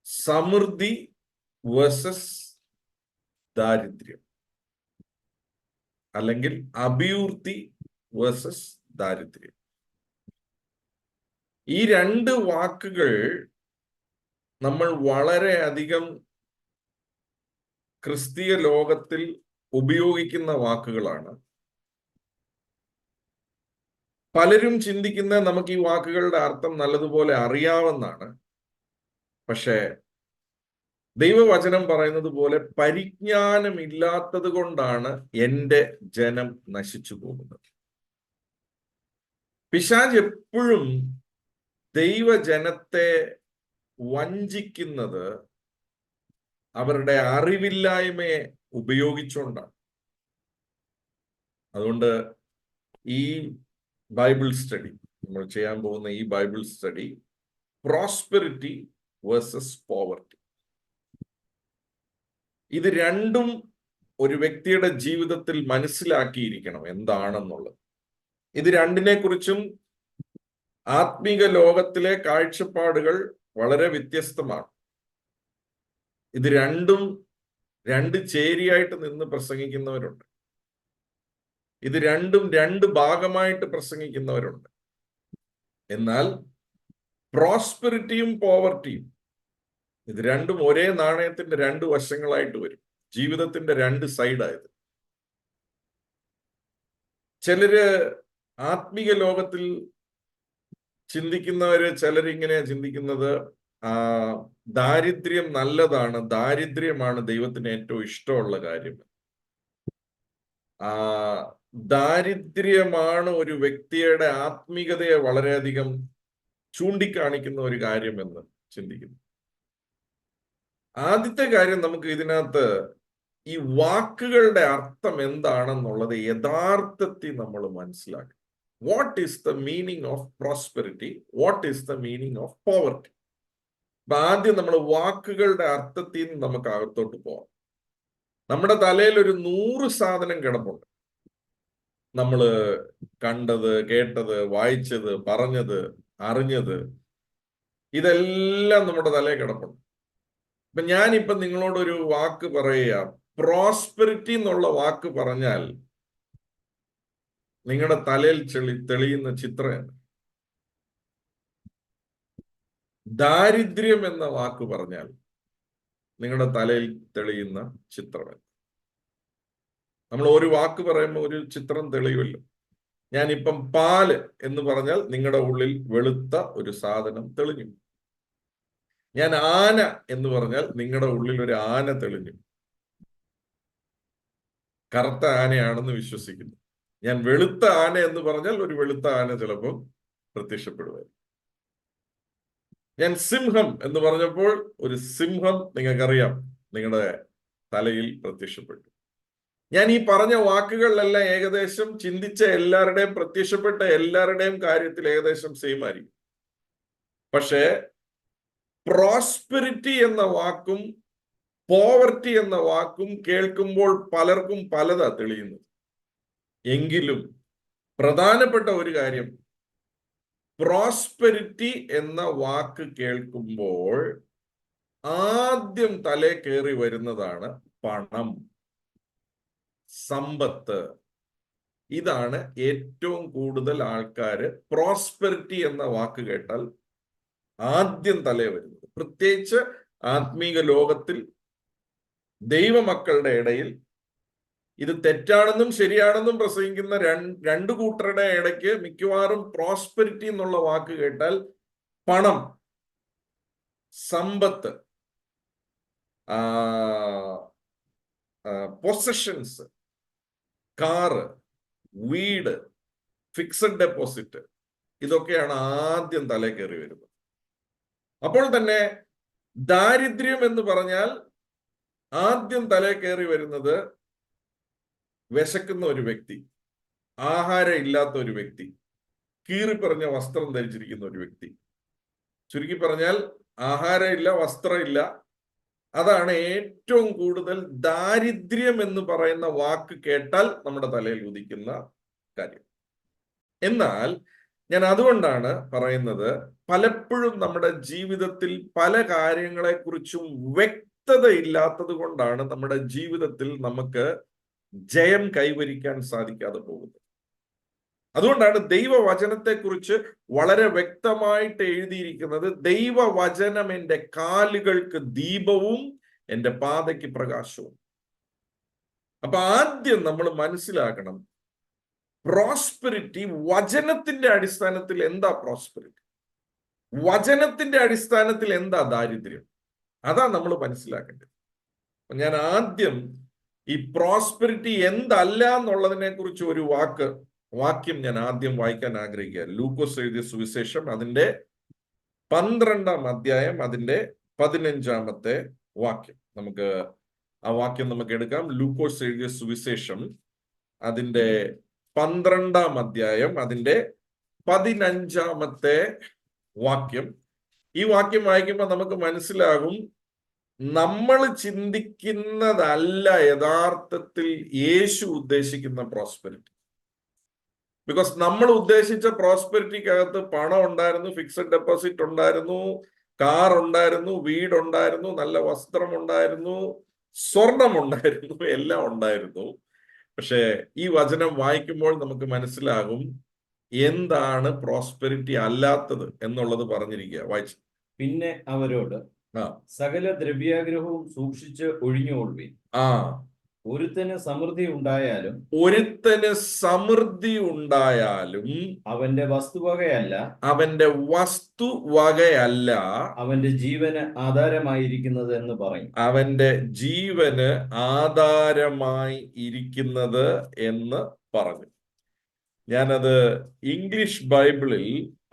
സമൃദ്ധി വേഴ്സസ് ദാരിദ്ര്യം, അല്ലെങ്കിൽ അഭിവൃദ്ധി വേഴ്സസ് ദാരിദ്ര്യം. ഈ രണ്ട് വാക്കുകൾ നമ്മൾ വളരെയധികം ക്രിസ്തീയ ലോകത്തിൽ ഉപയോഗിക്കുന്ന വാക്കുകളാണ്. പലരും ചിന്തിക്കുന്ന നമുക്ക് ഈ വാക്കുകളുടെ അർത്ഥം നല്ലതുപോലെ അറിയാവുന്നതാണ്. പക്ഷേ ദൈവവചനം പറയുന്നത് പോലെ പരിജ്ഞാനമില്ലാത്തത് കൊണ്ടാണ് എൻ്റെ ജനം നശിച്ചു പോകുന്നത്. പിശാച് എപ്പോഴും ദൈവജനത്തെ വഞ്ചിക്കുന്നത് അവരുടെ അറിവില്ലായ്മയെ ഉപയോഗിച്ചുകൊണ്ടാണ്. അതുകൊണ്ട് ഈ ബൈബിൾ സ്റ്റഡി, നമ്മൾ ചെയ്യാൻ പോകുന്ന ഈ Bible study, prosperity versus poverty, ഇത് രണ്ടും ഒരു വ്യക്തിയുടെ ജീവിതത്തിൽ മനസ്സിലാക്കിയിരിക്കണം എന്താണെന്നുള്ളത്. ഇത് രണ്ടിനെ കുറിച്ചും ആത്മീക ലോകത്തിലെ കാഴ്ചപ്പാടുകൾ വളരെ വ്യത്യസ്തമാണ്. ഇത് രണ്ടും രണ്ട് ചേരിയായിട്ട് നിന്ന് പ്രസംഗിക്കുന്നവരുണ്ട്. ഇത് രണ്ടും രണ്ട് ഭാഗമായിട്ട് പ്രസംഗിക്കുന്നവരുണ്ട്. എന്നാൽ പ്രോസ്പെരിറ്റിയും പോവർട്ടിയും ഇത് രണ്ടും ഒരേ നാണയത്തിന്റെ രണ്ട് വശങ്ങളായിട്ട് വരും. ജീവിതത്തിന്റെ രണ്ട് സൈഡായത്. ചിലര് ആത്മീക ലോകത്തിൽ ചിന്തിക്കുന്നവര്, ചിലരിങ്ങനെ ചിന്തിക്കുന്നത് ദാരിദ്ര്യം നല്ലതാണ്, ദാരിദ്ര്യമാണ് ദൈവത്തിന് ഏറ്റവും ഇഷ്ടമുള്ള കാര്യം, ദാരിദ്ര്യമാണ് ഒരു വ്യക്തിയുടെ ആത്മീകതയെ വളരെയധികം ചൂണ്ടിക്കാണിക്കുന്ന ഒരു കാര്യമെന്ന് ചിന്തിക്കുന്നു. ആദ്യത്തെ കാര്യം, നമുക്ക് ഇതിനകത്ത് ഈ വാക്കുകളുടെ അർത്ഥം എന്താണെന്നുള്ളത് യഥാർത്ഥത്തിൽ നമ്മൾ മനസ്സിലാക്കണം. What is the meaning of prosperity, what is the meaning of poverty. അപ്പൊ ആദ്യം നമ്മൾ വാക്കുകളുടെ അർത്ഥത്തിൽ നിന്ന് നമുക്ക് അകത്തോട്ട് പോവാം. നമ്മുടെ തലയിൽ ഒരു 100 സാധനം കിടപ്പുണ്ട്. നമ്മൾ കണ്ടത്, കേട്ടത്, വായിച്ചത്, പറഞ്ഞത്, അറിഞ്ഞത്, ഇതെല്ലാം നമ്മുടെ തലയിൽ കിടപ്പുണ്ട്. അപ്പൊ ഞാനിപ്പൊ നിങ്ങളോടൊരു വാക്ക് പറയുക, പ്രോസ്പെരിറ്റി എന്നുള്ള വാക്ക് പറഞ്ഞാൽ നിങ്ങളുടെ തലയിൽ തെളിയുന്ന ചിത്രം. ദാരിദ്ര്യം എന്ന വാക്ക് പറഞ്ഞാൽ നിങ്ങളുടെ തലയിൽ തെളിയുന്ന ചിത്രം. നമ്മൾ ഒരു വാക്ക് പറയുമ്പോൾ ഒരു ചിത്രം തെളിയുമല്ലോ. ഞാനിപ്പം പാല് എന്ന് പറഞ്ഞാൽ നിങ്ങളുടെ ഉള്ളിൽ വെളുത്ത ഒരു സാധനം തെളിഞ്ഞു. ഞാൻ ആന എന്ന് പറഞ്ഞാൽ നിങ്ങളുടെ ഉള്ളിൽ ഒരു ആന തെളിഞ്ഞു. കറുത്ത ആനയാണെന്ന് വിശ്വസിക്കുന്നു. ഞാൻ വെളുത്ത ആന എന്ന് പറഞ്ഞാൽ ഒരു വെളുത്ത ആന ചിലപ്പോൾ പ്രത്യക്ഷപ്പെടുവായിരുന്നു. ഞാൻ സിംഹം എന്ന് പറഞ്ഞപ്പോൾ ഒരു സിംഹം നിങ്ങൾക്കറിയാം നിങ്ങളുടെ തലയിൽ പ്രത്യക്ഷപ്പെട്ടു. ഞാൻ ഈ പറഞ്ഞ വാക്കുകളിലെല്ലാം ഏകദേശം ചിന്തിച്ച എല്ലാവരുടെയും, പ്രത്യക്ഷപ്പെട്ട എല്ലാവരുടെയും കാര്യത്തിൽ ഏകദേശം സെയിം ആയിരിക്കും. പക്ഷേ പ്രോസ്പെരിറ്റി എന്ന വാക്കും പോവർട്ടി എന്ന വാക്കും കേൾക്കുമ്പോൾ പലർക്കും പലതാ തെളിയുന്നത്. എങ്കിലും പ്രധാനപ്പെട്ട ഒരു കാര്യം, പ്രോസ്പെരിറ്റി എന്ന വാക്ക് കേൾക്കുമ്പോൾ ആദ്യം തലേ കയറി വരുന്നതാണ് പണം, സമ്പത്ത്. ഇതാണ് ഏറ്റവും കൂടുതൽ ആൾക്കാര് പ്രോസ്പെരിറ്റി എന്ന വാക്ക് കേട്ടാൽ ആദ്യം തലേ വരുന്നത്. പ്രത്യേകിച്ച് ആത്മീക ലോകത്തിൽ ദൈവമക്കളുടെ ഇടയിൽ ഇത് തെറ്റാണെന്നും ശരിയാണെന്നും പ്രസംഗിക്കുന്ന രണ്ടു കൂട്ടരുടെ ഇടയ്ക്ക് മിക്കവാറും പ്രോസ്പെരിറ്റി എന്നുള്ള വാക്ക് കേട്ടാൽ പണം, സമ്പത്ത്, പൊസഷൻസ്, കാറ്, വീട്, ഫിക്സഡ് ഡെപ്പോസിറ്റ്, ഇതൊക്കെയാണ് ആദ്യം തലേ കയറി വരുന്നത്. അപ്പോൾ തന്നെ ദാരിദ്ര്യം എന്ന് പറഞ്ഞാൽ ആദ്യം തലേ കയറി വരുന്നത് വിശക്കുന്ന ഒരു വ്യക്തി, ആഹാരം ഇല്ലാത്ത ഒരു വ്യക്തി, കീറിപ്പറഞ്ഞ വസ്ത്രം ധരിച്ചിരിക്കുന്ന ഒരു വ്യക്തി. ചുരുക്കി പറഞ്ഞാൽ ആഹാരം ഇല്ല, വസ്ത്രമില്ല. അതാണ് ഏറ്റവും കൂടുതൽ ദാരിദ്ര്യം എന്ന് പറയുന്ന വാക്ക് കേട്ടാൽ നമ്മുടെ തലയിൽ ഉദിക്കുന്ന കാര്യം. എന്നാൽ ഞാൻ അതുകൊണ്ടാണ് പറയുന്നത്, പലപ്പോഴും നമ്മുടെ ജീവിതത്തിൽ പല കാര്യങ്ങളെക്കുറിച്ചും വ്യക്തത ഇല്ലാത്തത് കൊണ്ടാണ് നമ്മുടെ ജീവിതത്തിൽ നമുക്ക് ജയം കൈവരിക്കാൻ സാധിക്കാതെ പോകുന്നത്. അതുകൊണ്ടാണ് ദൈവവചനത്തെക്കുറിച്ച് വളരെ വ്യക്തമായിട്ട് എഴുതിയിരിക്കുന്നത്, ദൈവവചനം എൻ്റെ കാലുകൾക്ക് ദീപവും എൻ്റെ പാതയ്ക്ക് പ്രകാശവും. അപ്പൊ ആദ്യം നമ്മൾ മനസ്സിലാക്കണം, പ്രോസ്പെരിറ്റി വചനത്തിന്റെ അടിസ്ഥാനത്തിൽ എന്താ പ്രോസ്പെരിറ്റി, വചനത്തിന്റെ അടിസ്ഥാനത്തിൽ എന്താ ദാരിദ്ര്യം, അതാ നമ്മൾ മനസ്സിലാക്കേണ്ടത്. ഞാൻ ആദ്യം ഈ പ്രോസ്പെരിറ്റി എന്തല്ല എന്നുള്ളതിനെ കുറിച്ച് ഒരു വാക്യം ഞാൻ ആദ്യം വായിക്കാൻ ആഗ്രഹിക്കുക. ലൂക്കോസ് എഴുതിയ സുവിശേഷം അതിന്റെ 12-ാം അധ്യായം അതിന്റെ 15-ാമത്തെ വാക്യം. നമുക്ക് ആ വാക്യം നമുക്ക് എടുക്കാം. ലൂക്കോസ് എഴുതിയ സുവിശേഷം അതിന്റെ 12-ാം അധ്യായം അതിന്റെ 15-ാമത്തെ വാക്യം. ഈ വാക്യം വായിക്കുമ്പോൾ നമുക്ക് മനസ്സിലാകും, നമ്മൾ ചിന്തിക്കുന്നതല്ല യഥാർത്ഥത്തിൽ യേശു ഉദ്ദേശിക്കുന്ന പ്രോസ്പെരിറ്റി. ബിക്കോസ് നമ്മൾ ഉദ്ദേശിച്ച പ്രോസ്പെരിറ്റിക്കകത്ത് പണം ഉണ്ടായിരുന്നു, ഫിക്സഡ് ഡെപ്പോസിറ്റ് ഉണ്ടായിരുന്നു, കാർ ഉണ്ടായിരുന്നു, വീടുണ്ടായിരുന്നു, നല്ല വസ്ത്രം ഉണ്ടായിരുന്നു, സ്വർണം ഉണ്ടായിരുന്നു, എല്ലാം ഉണ്ടായിരുന്നു. പക്ഷെ ഈ വചനം വായിക്കുമ്പോൾ നമുക്ക് മനസ്സിലാകും എന്താണ് പ്രോസ്പെരിറ്റി അല്ലാത്തത് എന്നുള്ളത് പറഞ്ഞിരിക്കുക. വായിച്ചു. പിന്നെ അവരോട്, സകല ദ്രവ്യാഗ്രഹവും സൂക്ഷിച്ച് ഒഴിഞ്ഞുകൊള്ളുവിൻ. ഒരുത്തന് സമൃദ്ധി ഉണ്ടായാലും അവന്റെ വസ്തുവകയല്ല അവന്റെ ജീവന് ആധാരമായിരിക്കുന്നത് എന്ന് പറയും. അവന്റെ ജീവന് ആധാരമായി ഇരിക്കുന്നത് എന്ന് പറഞ്ഞു. ഞാനത് ഇംഗ്ലീഷ് ബൈബിളിൽ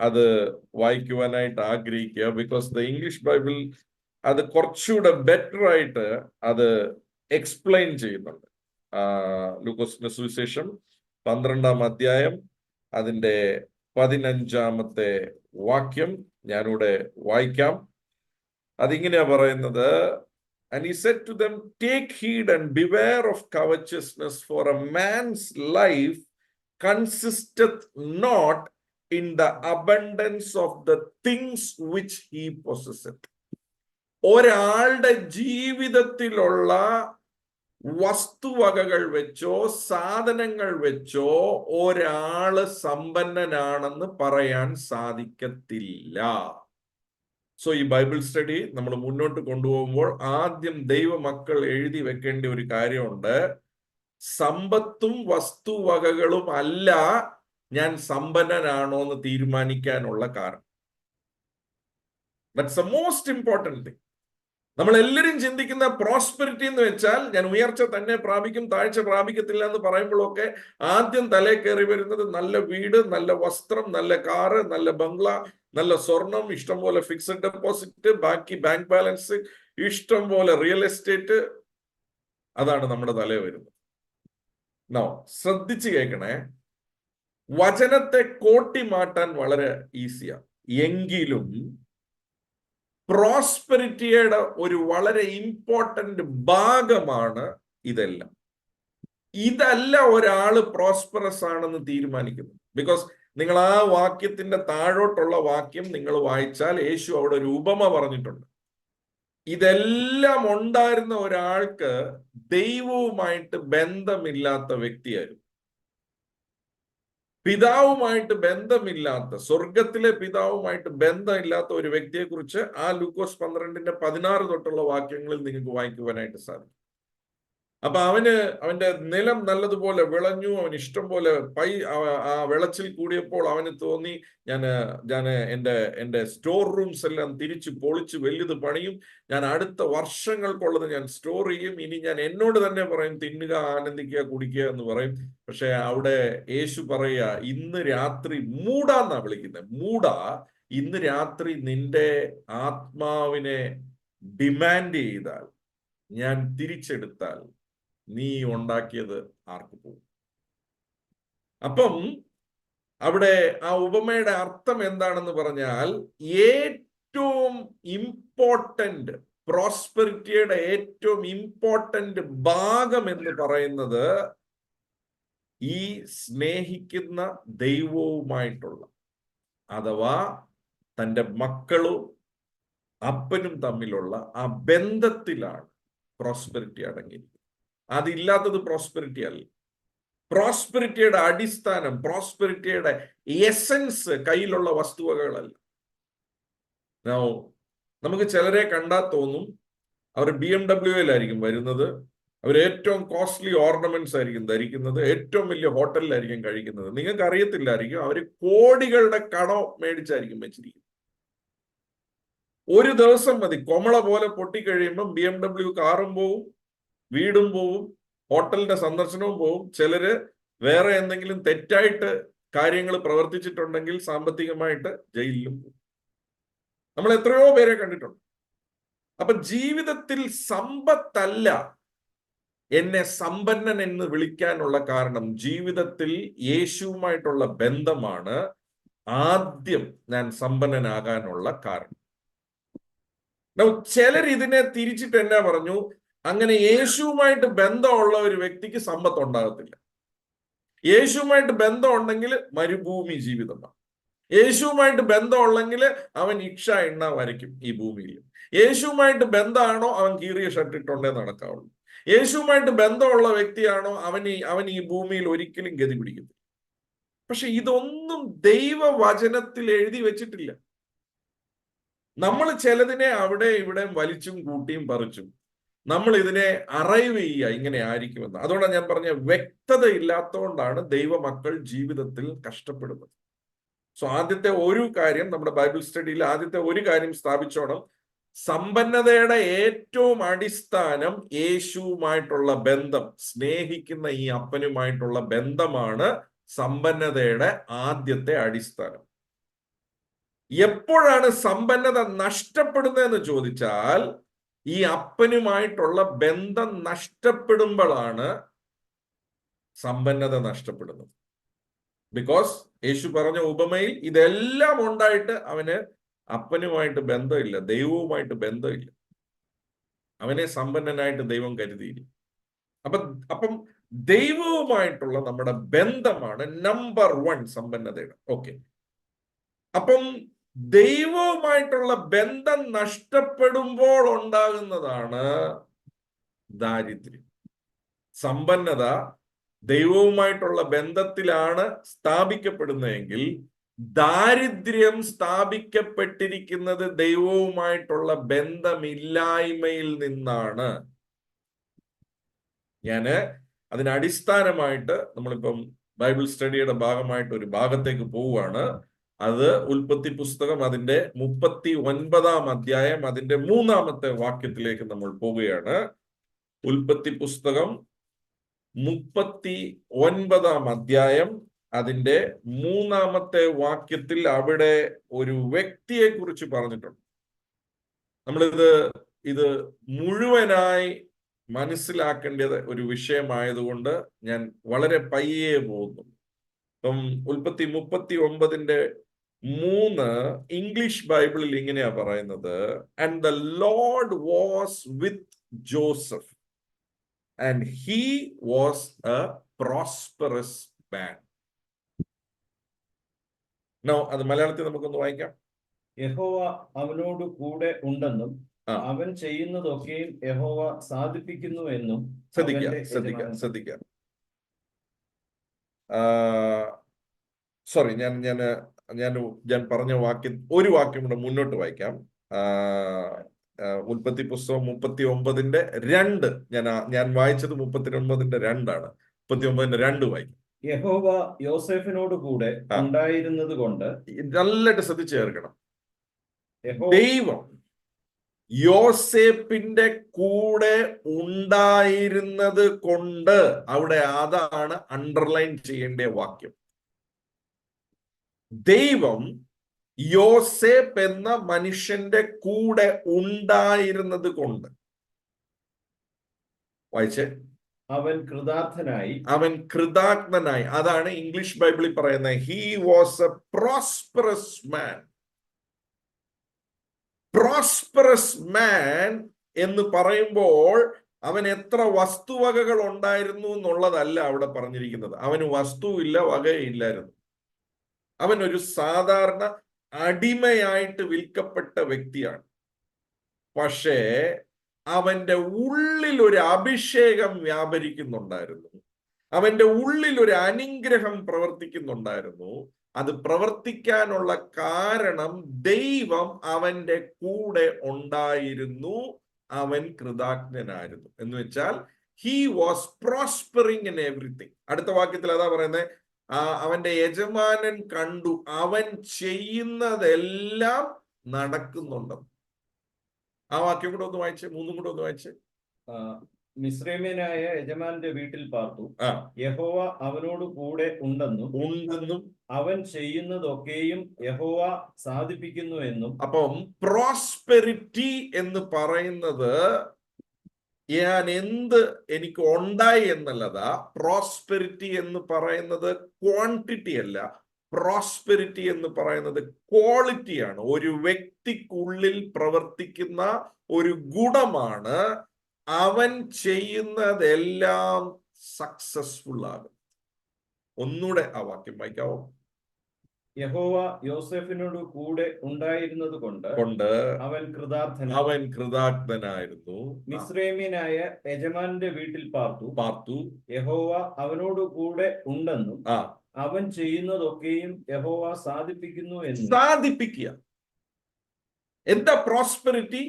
അത് വായിക്കുവാനായിട്ട് ആഗ്രഹിക്കുക. ബിക്കോസ് ദ ഇംഗ്ലീഷ് ബൈബിൾ അത് കുറച്ചുകൂടെ ബെറ്റർ ആയിട്ട് അത് എക്സ്പ്ലെയിൻ ചെയ്യുന്നുണ്ട്. ലൂക്കോസിന്റെ സുവിശേഷം 12-ാം അധ്യായം അതിന്റെ 15-ാമത്തെ വാക്യം ഞാനിവിടെ വായിക്കാം. അതിങ്ങനെയാ പറയുന്നത്. And he said to them, take heed and beware of covetousness, for a man's life consisteth not in the abundance of the things which he possesseth. ഒരാളുടെ ജീവിതത്തിലുള്ള വസ്തുവകകൾ വെച്ചോ സാധനങ്ങൾ വെച്ചോ ഒരാള് സമ്പന്നനാണെന്ന് പറയാൻ സാധിക്കത്തില്ല. സോ ഈ ബൈബിൾ സ്റ്റഡി നമ്മൾ മുന്നോട്ട് കൊണ്ടുപോകുമ്പോൾ ആദ്യം ദൈവമക്കൾ എഴുതി വെക്കേണ്ട ഒരു കാര്യമുണ്ട്. സമ്പത്തും വസ്തുവകകളും അല്ല ഞാൻ സമ്പന്നനാണോ എന്ന് തീരുമാനിക്കാനുള്ള കാരണം. That's the most important thing. നമ്മൾ എല്ലാവരും ചിന്തിക്കുന്ന പ്രോസ്പെരിറ്റി എന്ന് വെച്ചാൽ ഞാൻ ഉയർച്ച തന്നെ പ്രാപിക്കും, താഴ്ച പ്രാപിക്കത്തില്ല എന്ന് പറയുമ്പോഴൊക്കെ ആദ്യം തലേ കയറി വരുന്നത് നല്ല വീട്, നല്ല വസ്ത്രം, നല്ല കാറ്, നല്ല ബംഗ്ല, നല്ല സ്വർണം, ഇഷ്ടം പോലെ ഫിക്സഡ് ഡെപ്പോസിറ്റ്, ബാക്കി ബാങ്ക് ബാലൻസ്, ഇഷ്ടം പോലെ റിയൽ എസ്റ്റേറ്റ്. അതാണ് നമ്മുടെ തലേ വരുന്നത്. നോ, ശ്രദ്ധിച്ചു കേൾക്കണേ. വചനത്തെ കോട്ടി മാറ്റാൻ വളരെ ഈസിയാ. എങ്കിലും പ്രോസ്പെരിറ്റിയുടെ ഒരു വളരെ ഇമ്പോർട്ടന്റ് ഭാഗമാണ് ഇതെല്ലാം. ഇതല്ല ഒരാള് പ്രോസ്പെറസ് ആണെന്ന് തീരുമാനിക്കുന്നത്. ബിക്കോസ് നിങ്ങൾ ആ വാക്യത്തിന്റെ താഴോട്ടുള്ള വാക്യം നിങ്ങൾ വായിച്ചാൽ യേശു അവിടെ ഒരു ഉപമ പറഞ്ഞിട്ടുണ്ട്. ഇതെല്ലാം ഉണ്ടായിരുന്ന ഒരാൾക്ക് ദൈവവുമായിട്ട് ബന്ധമില്ലാത്ത വ്യക്തിയായിരുന്നു. പിതാവുമായിട്ട് ബന്ധമില്ലാത്ത, സ്വർഗത്തിലെ പിതാവുമായിട്ട് ബന്ധമില്ലാത്ത ഒരു വ്യക്തിയെ കുറിച്ച് ആ ലൂക്കോസ് 12-ന്റെ 16 തൊട്ടുള്ള വാക്യങ്ങളിൽ നിങ്ങൾക്ക് വായിക്കുവാനായിട്ട് സാധിക്കും. അപ്പൊ അവന്റെ നിലം നല്ലതുപോലെ വിളഞ്ഞു, അവൻ ഇഷ്ടം പോലെ ആ വിളച്ചിൽ കൂടിയപ്പോൾ അവന് തോന്നി, ഞാൻ എൻ്റെ സ്റ്റോർ റൂംസ് എല്ലാം തിരിച്ച് പൊളിച്ച് വലുത് പണിയും, ഞാൻ അടുത്ത വർഷങ്ങൾക്കുള്ളത് ഞാൻ സ്റ്റോർ ചെയ്യും, ഇനി ഞാൻ എന്നോട് തന്നെ പറയും തിന്നുക, ആനന്ദിക്കുക, കുടിക്കുക എന്ന് പറയും. പക്ഷെ അവിടെ യേശു പറയുക, ഇന്ന് രാത്രി മൂടാന്നാ വിളിക്കുന്നത്. മൂടാ, ഇന്ന് രാത്രി നിന്റെ ആത്മാവിനെ ഡിമാൻഡ് ചെയ്താൽ, ഞാൻ തിരിച്ചെടുത്താൽ നീ ഉണ്ടാക്കിയത് ആർക്ക് പോകും? അപ്പം അവിടെ ആ ഉപമയുടെ അർത്ഥം എന്താണെന്ന് പറഞ്ഞാൽ, ഏറ്റവും ഇമ്പോർട്ടന്റ്, പ്രോസ്പെരിറ്റിയുടെ ഏറ്റവും ഇമ്പോർട്ടന്റ് ഭാഗം എന്ന് പറയുന്നത് ഈ സ്നേഹിക്കുന്ന ദൈവവുമായിട്ടുള്ള, അഥവാ തൻ്റെ മക്കളും അപ്പനും തമ്മിലുള്ള ആ ബന്ധത്തിലാണ് പ്രോസ്പെരിറ്റി അടങ്ങിയിരിക്കുന്നത്. അതില്ലാത്തത് പ്രോസ്പെരിറ്റി അല്ല. പ്രോസ്പെരിറ്റിയുടെ അടിസ്ഥാനം, പ്രോസ്പെരിറ്റിയുടെ എസൻസ് കയ്യിലുള്ള വസ്തുവകകളല്ല. നമുക്ക് ചിലരെ കണ്ടാൽ തോന്നും അവർ BMW വരുന്നത്, അവർ ഏറ്റവും കോസ്റ്റ്ലി ഓർണമെന്റ്സ് ആയിരിക്കും ധരിക്കുന്നത്, ഏറ്റവും വലിയ ഹോട്ടലിലായിരിക്കും കഴിക്കുന്നത്. നിങ്ങൾക്ക് അറിയത്തില്ലായിരിക്കും അവർ കോടികളുടെ കടം മേടിച്ചായിരിക്കും വെച്ചിരിക്കുന്നത്. ഒരു ദിവസം മതി, കൊമള പോലെ പൊട്ടിക്കഴിയുമ്പം BMW കാറും പോവും, വീടും പോവും, ഹോട്ടലിന്റെ സന്ദർശനവും പോവും. ചിലര് വേറെ എന്തെങ്കിലും തെറ്റായിട്ട് കാര്യങ്ങൾ പ്രവർത്തിച്ചിട്ടുണ്ടെങ്കിൽ സാമ്പത്തികമായിട്ട് ജയിലിലും പോകും. നമ്മൾ എത്രയോ പേരെ കണ്ടിട്ടുണ്ട്. അപ്പൊ ജീവിതത്തിൽ സമ്പത്തല്ല എന്നെ സമ്പന്നൻ എന്ന് വിളിക്കാനുള്ള കാരണം, ജീവിതത്തിൽ യേശുവുമായിട്ടുള്ള ബന്ധമാണ് ആദ്യം ഞാൻ സമ്പന്നനാകാനുള്ള കാരണം. ചിലർ ഇതിനെ തിരിച്ചിട്ട് എന്നാ പറഞ്ഞു, അങ്ങനെ യേശുവുമായിട്ട് ബന്ധമുള്ള ഒരു വ്യക്തിക്ക് സമ്പത്ത് ഉണ്ടാകത്തില്ല. യേശുവുമായിട്ട് ബന്ധമുണ്ടെങ്കിൽ മരുഭൂമി ജീവിതമാണ്. യേശുവുമായിട്ട് ബന്ധമുള്ളെങ്കിൽ അവൻ ഇക്ഷ എണ്ണ വരയ്ക്കും ഈ ഭൂമിയിൽ. യേശുവുമായിട്ട് ബന്ധമാണോ അവൻ കീറിയ ഷർട്ട് ഇട്ടുകൊണ്ടേ നടക്കാവുള്ളൂ. യേശുവുമായിട്ട് ബന്ധമുള്ള വ്യക്തിയാണോ അവൻ ഈ ഭൂമിയിൽ ഒരിക്കലും ഗതി പിടിക്കത്തില്ല. പക്ഷെ ഇതൊന്നും ദൈവവചനത്തിൽ എഴുതി വെച്ചിട്ടില്ല. നമ്മൾ ചിലതിനെ അവിടെ ഇവിടെ വലിച്ചും കൂട്ടിയും പറിച്ചും നമ്മൾ ഇതിനെ അറൈവ് ചെയ്യുക ഇങ്ങനെ ആയിരിക്കുമെന്ന്. അതുകൊണ്ടാണ് ഞാൻ പറഞ്ഞ വ്യക്തത ഇല്ലാത്തതുകൊണ്ടാണ് ദൈവമക്കൾ ജീവിതത്തിൽ കഷ്ടപ്പെടുന്നത്. സോ ആദ്യത്തെ ഒരു കാര്യം, നമ്മുടെ ബൈബിൾ സ്റ്റഡിയിൽ ആദ്യത്തെ ഒരു കാര്യം സ്ഥാപിച്ചോണം. സമ്പന്നതയുടെ ഏറ്റവും അടിസ്ഥാനം യേശുവുമായിട്ടുള്ള ബന്ധം, സ്നേഹിക്കുന്ന ഈ അപ്പനുമായിട്ടുള്ള ബന്ധമാണ് സമ്പന്നതയുടെ ആദ്യത്തെ അടിസ്ഥാനം. എപ്പോഴാണ് സമ്പന്നത നഷ്ടപ്പെടുന്നതെന്ന് ചോദിച്ചാൽ, ഈ അപ്പനുമായിട്ടുള്ള ബന്ധം നഷ്ടപ്പെടുമ്പോഴാണ് സമ്പന്നത നഷ്ടപ്പെടുന്നത്. ബിക്കോസ് യേശു പറഞ്ഞ ഉപമയിൽ ഇതെല്ലാം ഉണ്ടായിട്ട് അവന് അപ്പനുമായിട്ട് ബന്ധമില്ല, ദൈവവുമായിട്ട് ബന്ധമില്ല. അവനെ സമ്പന്നനായിട്ട് ദൈവം കരുതിയില്ല. അപ്പം ദൈവവുമായിട്ടുള്ള നമ്മുടെ ബന്ധമാണ് നമ്പർ 1 സമ്പന്നതയുടെ. ഓക്കെ, അപ്പം ദൈവവുമായിട്ടുള്ള ബന്ധം നഷ്ടപ്പെടുമ്പോൾ ഉണ്ടാകുന്നതാണ് ദാരിദ്ര്യം. സമ്പന്നത ദൈവവുമായിട്ടുള്ള ബന്ധത്തിലാണ് സ്ഥാപിക്കപ്പെടുന്നതെങ്കിൽ ദാരിദ്ര്യം സ്ഥാപിക്കപ്പെട്ടിരിക്കുന്നത് ദൈവവുമായിട്ടുള്ള ബന്ധമില്ലായ്മയിൽ നിന്നാണ്. ഞാന് അതിനടിസ്ഥാനമായിട്ട് നമ്മളിപ്പം ബൈബിൾ സ്റ്റഡിയുടെ ഭാഗമായിട്ട് ഒരു ഭാഗത്തേക്ക് പോവുകയാണ്. അത് ഉൽപ്പത്തി പുസ്തകം അതിന്റെ 39-ാം അധ്യായം അതിന്റെ 3-ാമത്തെ വാക്യത്തിലേക്ക് നമ്മൾ പോവുകയാണ്. ഉൽപ്പത്തി പുസ്തകം 39-ാം അധ്യായം അതിന്റെ 3-ാമത്തെ വാക്യത്തിൽ അവിടെ ഒരു വ്യക്തിയെ കുറിച്ച് പറഞ്ഞിട്ടുണ്ട്. ഇത് മുഴുവനായി മനസ്സിലാക്കേണ്ടത് ഒരു വിഷയമായതുകൊണ്ട് ഞാൻ വളരെ പയ്യെ പോകുന്നു. ഇപ്പം ഉൽപ്പത്തി 39:3 ഇംഗ്ലീഷ് ബൈബിളിൽ ഇങ്ങനെയാ പറയുന്നത്: and the Lord was with Joseph and he was a prosperous man. അത് മലയാളത്തിൽ നമുക്കൊന്ന് വായിക്കാം. യഹോവ അവനോട് കൂടെ ഉണ്ടെന്നും അവൻ ചെയ്യുന്നതൊക്കെയും യഹോവ സാധിപ്പിക്കുന്നു എന്നും. ശ്രദ്ധിക്കാം. സോറി, ഞാൻ പറഞ്ഞ വാക്യം ഒരു വാക്യം കൂടെ മുന്നോട്ട് വായിക്കാം. ഉൽപ്പത്തി പുസ്തകം 39:2. ഞാൻ വായിച്ചത് 39:2 39:2 വായിക്കും. യഹോവ യോസേഫിനോട് കൂടെ ഉണ്ടായിരുന്നത് കൊണ്ട്. നല്ലതായിട്ട് ശ്രദ്ധിച്ചു ചേർക്കണം. ദൈവം യോസേപ്പിന്റെ കൂടെ ഉണ്ടായിരുന്നത് കൊണ്ട്, അവിടെ അതാണ് അണ്ടർലൈൻ ചെയ്യേണ്ട വാക്യം. ദൈവം യോസേപ്പ് എന്ന മനുഷ്യന്റെ കൂടെ ഉണ്ടായിരുന്നത് കൊണ്ട്. വായിച്ചേ. അവൻ കൃതാർത്ഥനായി. അതാണ് ഇംഗ്ലീഷ് ബൈബിളിൽ പറയുന്നത് he was a prosperous man. Prosperous man എന്ന് പറയുമ്പോൾ അവൻ എത്ര വസ്തുവകകൾ ഉണ്ടായിരുന്നു എന്നുള്ളതല്ല അവിടെ പറഞ്ഞിരിക്കുന്നത്. അവന് വസ്തുവില്ല, വകയില്ലായിരുന്നു. അവൻ ഒരു സാധാരണ അടിമയായിട്ട് വിൽക്കപ്പെട്ട വ്യക്തിയാണ്. പക്ഷേ അവന്റെ ഉള്ളിൽ ഒരു അഭിഷേകം വ്യാപരിക്കുന്നുണ്ടായിരുന്നു. അവന്റെ ഉള്ളിൽ ഒരു അനുഗ്രഹം പ്രവർത്തിക്കുന്നുണ്ടായിരുന്നു. അത് പ്രവർത്തിക്കാനുള്ള കാരണം ദൈവം അവന്റെ കൂടെ ഉണ്ടായിരുന്നു. അവൻ കൃതജ്ഞനായിരുന്നു. എന്ന് വെച്ചാൽ ഹി വാസ് പ്രോസ്പെറിങ് ഇൻ എവറിത്തിങ്. അടുത്ത വാക്യത്തിൽ അതാ പറയുന്നത്, അവന്റെ യജമാനൻ കണ്ടു അവൻ ചെയ്യുന്നതെല്ലാം നടക്കുന്നുണ്ടെന്ന്. ആ വാക്യം കൂടെ ഒന്ന് വായിച്ചേ, 3 കൂടെ ഒന്ന് വായിച്ചേ. മിസ്രൈമ്യനായ യജമാന്റെ വീട്ടിൽ പാർത്തു, യഹോവ അവനോട് കൂടെ ഉണ്ടെന്നും അവൻ ചെയ്യുന്നതൊക്കെയും യഹോവ സാധിപ്പിക്കുന്നു എന്നും. അപ്പം പ്രോസ്പെരിറ്റി എന്ന് പറയുന്നത് ഞാൻ എനിക്ക് ഉണ്ടായി എന്നല്ലതാ. പ്രോസ്പെരിറ്റി എന്ന് പറയുന്നത് ക്വാണ്ടിറ്റി അല്ല. പ്രോസ്പെരിറ്റി എന്ന് പറയുന്നത് ക്വാളിറ്റിയാണ്. ഒരു വ്യക്തിക്കുള്ളിൽ പ്രവർത്തിക്കുന്ന ഒരു ഗുണമാണ്. അവൻ ചെയ്യുന്നതെല്ലാം സക്സസ്ഫുൾ ആകും. ഒന്നുകൂടെ ആ വാക്യം വായിക്കാവോ? യഹോവ യോസേഫിനോട് കൂടെ ഉണ്ടായിരുന്നത് കൊണ്ട് അവൻ കൃതാർത്ഥനായിരുന്നു. മിസ്രൈമ്യനായ യജമാന്റെ വീട്ടിൽ പാർത്തു. യഹോവ അവനോട് കൂടെ ഉണ്ടെന്നും അവൻ ചെയ്യുന്നതൊക്കെയും യഹോവ സാധിപ്പിക്കുന്നു എന്നും. സാധിപ്പിക്കുക. എന്താ പ്രോസ്പെരിറ്റി?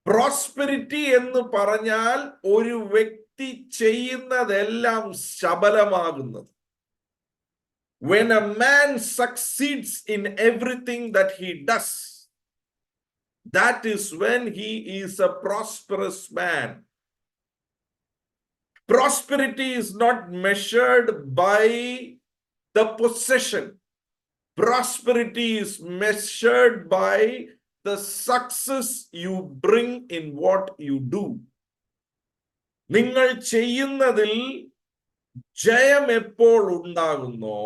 പ്രോസ്പെരിറ്റി എന്ന് പറഞ്ഞാൽ ഒരു വ്യക്തി ചെയ്യുന്നതെല്ലാം ശബലമാകുന്നത്. When a man succeeds in everything that he does, that is when he is a prosperous man. Prosperity is not measured by the possession. Prosperity is measured by the success you bring in what you do. നിങ്ങൾ ചെയ്യുന്നതിൽ ജയം എപ്പോൾ ഉണ്ടാകുന്നോ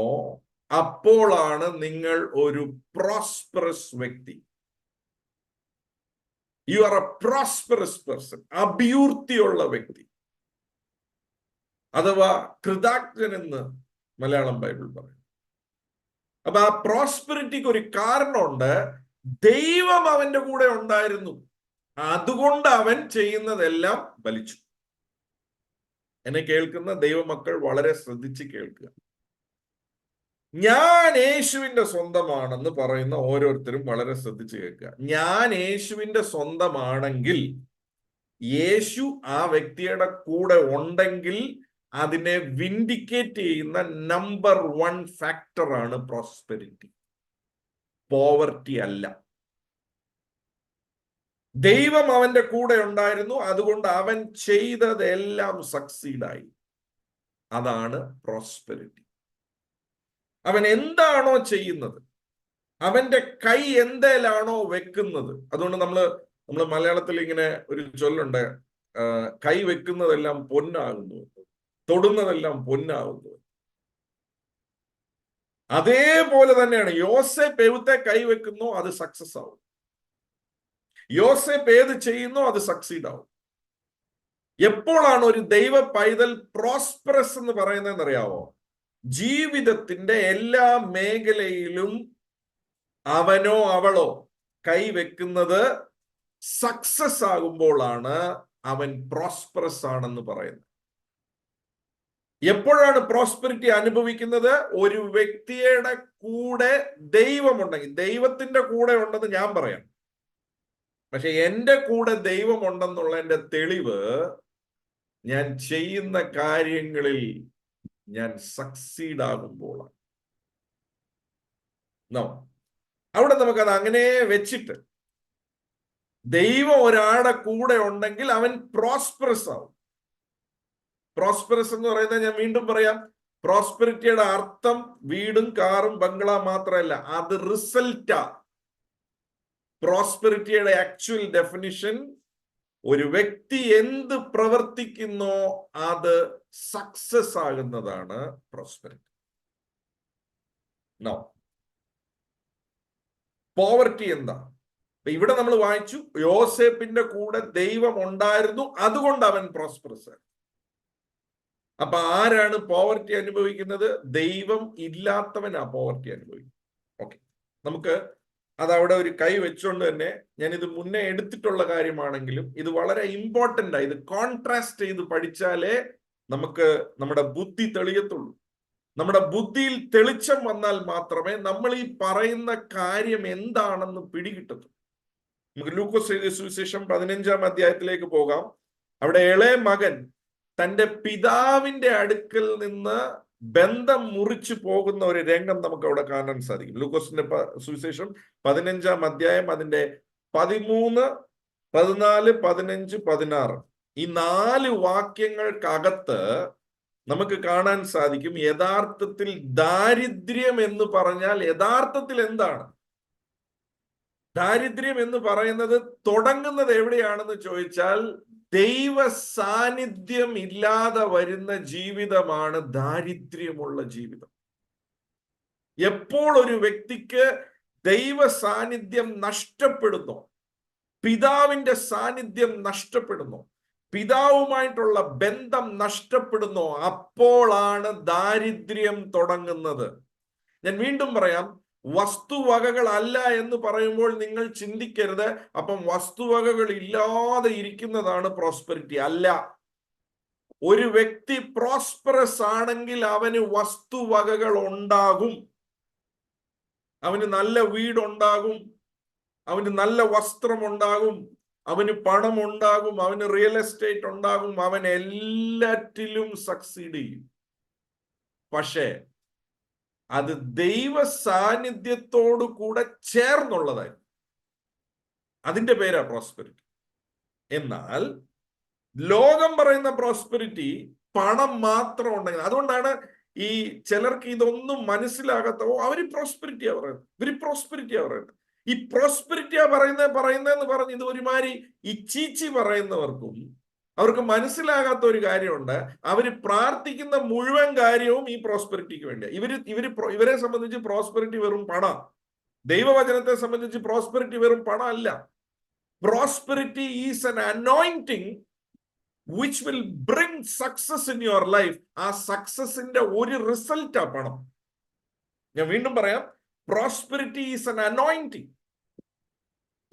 അപ്പോഴാണ് നിങ്ങൾ ഒരു prosperous വ്യക്തി. You are a prosperous person. അഭിവൃദ്ധിയുള്ള വ്യക്തി അഥവാ കൃതജ്ഞൻ എന്ന് മലയാളം ബൈബിൾ പറയും. അപ്പൊ ആ പ്രോസ്പെരിറ്റിക്ക് ഒരു കാരണമുണ്ട്. ദൈവം അവന്റെ കൂടെ ഉണ്ടായിരുന്നു. അതുകൊണ്ട് അവൻ ചെയ്യുന്നതെല്ലാം ഫലിച്ചു. എന്നെ കേൾക്കുന്ന ദൈവമക്കൾ വളരെ ശ്രദ്ധിച്ച് കേൾക്കുക. ഞാൻ യേശുവിന്റെ സ്വന്തമാണെന്ന് പറയുന്ന ഓരോരുത്തരും വളരെ ശ്രദ്ധിച്ച് കേൾക്കുക. ഞാൻ യേശുവിന്റെ സ്വന്തമാണെങ്കിൽ, യേശു ആ വ്യക്തിയുടെ കൂടെ ഉണ്ടെങ്കിൽ അതിനെ വിൻഡിക്കേറ്റ് ചെയ്യുന്ന നമ്പർ 1 ഫാക്ടറാണ് പ്രോസ്പെരിറ്റി. പോവർട്ടി അല്ല. ദൈവം അവന്റെ കൂടെ ഉണ്ടായിരുന്നു. അതുകൊണ്ട് അവൻ ചെയ്തതെല്ലാം സക്സീഡായി. അതാണ് പ്രോസ്പെരിറ്റി. അവൻ എന്താണോ ചെയ്യുന്നത്, അവന്റെ കൈ എന്തേലാണോ വെക്കുന്നത്. അതുകൊണ്ട് നമ്മള് മലയാളത്തിൽ ഇങ്ങനെ ഒരു ചൊല്ലുണ്ട്, കൈ വെക്കുന്നതെല്ലാം പൊന്നാകുന്നു, തൊടുന്നതെല്ലാം പൊന്നാകുന്നു. അതേപോലെ തന്നെയാണ് യോസേപ്പ് എവിടെ കൈവെക്കുന്നോ അത് സക്സസ് ആവും. യോസേപ്പ് ഏത് ചെയ്യുന്നോ അത് സക്സീഡ് ആവും. എപ്പോഴാണ് ഒരു ദൈവ പൈതൽ പ്രോസ്പെറസ് എന്ന് പറയുന്നതെന്ന് അറിയാവോ? ജീവിതത്തിന്റെ എല്ലാ മേഖലയിലും അവനോ അവളോ കൈവെക്കുന്നത് സക്സസ് ആകുമ്പോഴാണ് അവൻ പ്രോസ്പെറസ് ആണെന്ന് പറയുന്നത്. എപ്പോഴാണ് പ്രോസ്പെരിറ്റി അനുഭവിക്കുന്നത്? ഒരു വ്യക്തിയുടെ കൂടെ ദൈവമുണ്ടെങ്കിൽ. ദൈവത്തിന്റെ കൂടെ ഉണ്ടെന്ന് ഞാൻ പറയാം, പക്ഷെ എന്റെ കൂടെ ദൈവം ഉണ്ടെന്നുള്ള തെളിവ് ഞാൻ ചെയ്യുന്ന കാര്യങ്ങളിൽ ഞാൻ സക്സീഡ് ആകുമ്പോഴാണ്. അവിടെ നമുക്കത് അങ്ങനെ വെച്ചിട്ട്, ദൈവം ഒരാളുടെ കൂടെ ഉണ്ടെങ്കിൽ അവൻ പ്രോസ്പെറസ് ആവും. പ്രോസ്പെറസ് എന്ന് പറയുന്നത് ഞാൻ വീണ്ടും പറയാം, പ്രോസ്പെരിറ്റിയുടെ അർത്ഥം വീടും കാറും ബംഗ്ലാ മാത്രമല്ല, അത് റിസൾട്ടാ. പ്രോസ്പെരിറ്റിയുടെ ആക്ച്വൽ ഡെഫിനിഷൻ ഒരു വ്യക്തി എന്ത് പ്രവർത്തിക്കുന്നോ അത് സക്സസ് ആകുന്നതാണ് പ്രോസ്പെരിറ്റി. പോവർട്ടി എന്താ? ഇവിടെ നമ്മൾ വായിച്ചു, യോസേപ്പിന്റെ കൂടെ ദൈവം ഉണ്ടായിരുന്നു, അതുകൊണ്ട് അവൻ പ്രോസ്പെറസ് ആയി. അപ്പൊ ആരാണ് പോവർട്ടി അനുഭവിക്കുന്നത്? ദൈവം ഇല്ലാത്തവനാ പോവർട്ടി അനുഭവിക്കുന്നത്. ഓക്കെ, നമുക്ക് അതവിടെ ഒരു കൈ വെച്ചുകൊണ്ട് തന്നെ, ഞാൻ ഇത് മുന്നേ എടുത്തിട്ടുള്ള കാര്യമാണെങ്കിലും ഇത് വളരെ ഇമ്പോർട്ടൻ്റ് ആ. ഇത് കോൺട്രാസ്റ്റ് ചെയ്ത് പഠിച്ചാലേ നമുക്ക് നമ്മുടെ ബുദ്ധി തെളിയത്തുള്ളൂ. നമ്മുടെ ബുദ്ധിയിൽ തെളിച്ചം വന്നാൽ മാത്രമേ നമ്മൾ ഈ പറയുന്ന കാര്യം എന്താണെന്ന് പിടികിട്ടത്തുള്ളൂ. നമുക്ക് ലൂക്കോസ് എഴുതിയ സുവിശേഷം 15-ാം അധ്യായത്തിലേക്ക് പോകാം. അവിടെ ഇളയ മകൻ തന്റെ പിതാവിന്റെ അടുക്കൽ നിന്ന് ബന്ധം മുറിച്ചു പോകുന്ന ഒരു രംഗം നമുക്ക് അവിടെ കാണാൻ സാധിക്കും. ലൂക്കോസിന്റെ സുവിശേഷം 15-ാം അധ്യായം അതിന്റെ 13, 14, 15, 16 ഈ 4 വാക്യങ്ങൾക്കകത്ത് നമുക്ക് കാണാൻ സാധിക്കും യഥാർത്ഥത്തിൽ ദാരിദ്ര്യം എന്ന് പറഞ്ഞാൽ യഥാർത്ഥത്തിൽ എന്താണ്. ദാരിദ്ര്യം എന്ന് പറയുന്നത് തുടങ്ങുന്നത് എവിടെയാണെന്ന് ചോദിച്ചാൽ ദൈവ സാന്നിധ്യം ഇല്ലാതെ വരുന്ന ജീവിതമാണ് ദാരിദ്ര്യമുള്ള ജീവിതം. എപ്പോൾ ഒരു വ്യക്തിക്ക് ദൈവ സാന്നിധ്യം നഷ്ടപ്പെടുന്നു, പിതാവിന്റെ സാന്നിധ്യം നഷ്ടപ്പെടുന്നു, പിതാവുമായിട്ടുള്ള ബന്ധം നഷ്ടപ്പെടുന്നു, അപ്പോഴാണ് ദാരിദ്ര്യം തുടങ്ങുന്നത്. ഞാൻ വീണ്ടും പറയാം, വസ്തുവകകളല്ല എന്ന് പറയുമ്പോൾ നിങ്ങൾ ചിന്തിക്കരുത് അപ്പം വസ്തുവകകൾ ഇല്ലാതെ ഇരിക്കുന്നതാണ് പ്രോസ്പെരിറ്റി. അല്ല. ഒരു വ്യക്തി പ്രോസ്പെറസ് ആണെങ്കിൽ അവന് വസ്തുവകകൾ ഉണ്ടാകും, അവന് നല്ല വീടുണ്ടാകും, അവന് നല്ല വസ്ത്രം ഉണ്ടാകും, അവന് പണം ഉണ്ടാകും, അവന് റിയൽ എസ്റ്റേറ്റ് ഉണ്ടാകും, അവൻ എല്ലാറ്റിലും സക്സീഡ് ചെയ്യും. പക്ഷേ അത് ദൈവ സാന്നിധ്യത്തോടു കൂടെ ചേർന്നുള്ളതായി, അതിന്റെ പേരാ പ്രോസ്പെരിറ്റി. എന്നാൽ ലോകം പറയുന്ന പ്രോസ്പെരിറ്റി പണം മാത്രം ഉണ്ടെങ്കിൽ, അതുകൊണ്ടാണ് ഈ ചിലർക്ക് ഇതൊന്നും മനസ്സിലാകാത്ത, അവര് പ്രോസ്പെരിറ്റിയാ പറയുന്നത്, ഇവര് പ്രോസ്പെരിറ്റിയാ പറയുന്നത്. ഈ പ്രോസ്പെരിറ്റിയാ പറയുന്നതെന്ന് പറഞ്ഞ് ഇത് ഒരുമാതിരി ഈ ചീച്ചി പറയുന്നവർക്കും അവർക്ക് മനസ്സിലാകാത്ത ഒരു കാര്യമുണ്ട്. അവര് പ്രാർത്ഥിക്കുന്ന മുഴുവൻ കാര്യവും ഈ പ്രോസ്പെരിറ്റിക്ക് വേണ്ടിയാണ്. ഇവരെ സംബന്ധിച്ച് പ്രോസ്പെരിറ്റി വെറും പണം. ദൈവവചനത്തെ സംബന്ധിച്ച് പ്രോസ്പെരിറ്റി വെറും പണം അല്ല. Prosperity is an anointing which will bring success in your life. ആ സക്സസിന്റെ ഒരു റിസൾട്ടാ പണം. ഞാൻ വീണ്ടും പറയാം, prosperity is an anointing.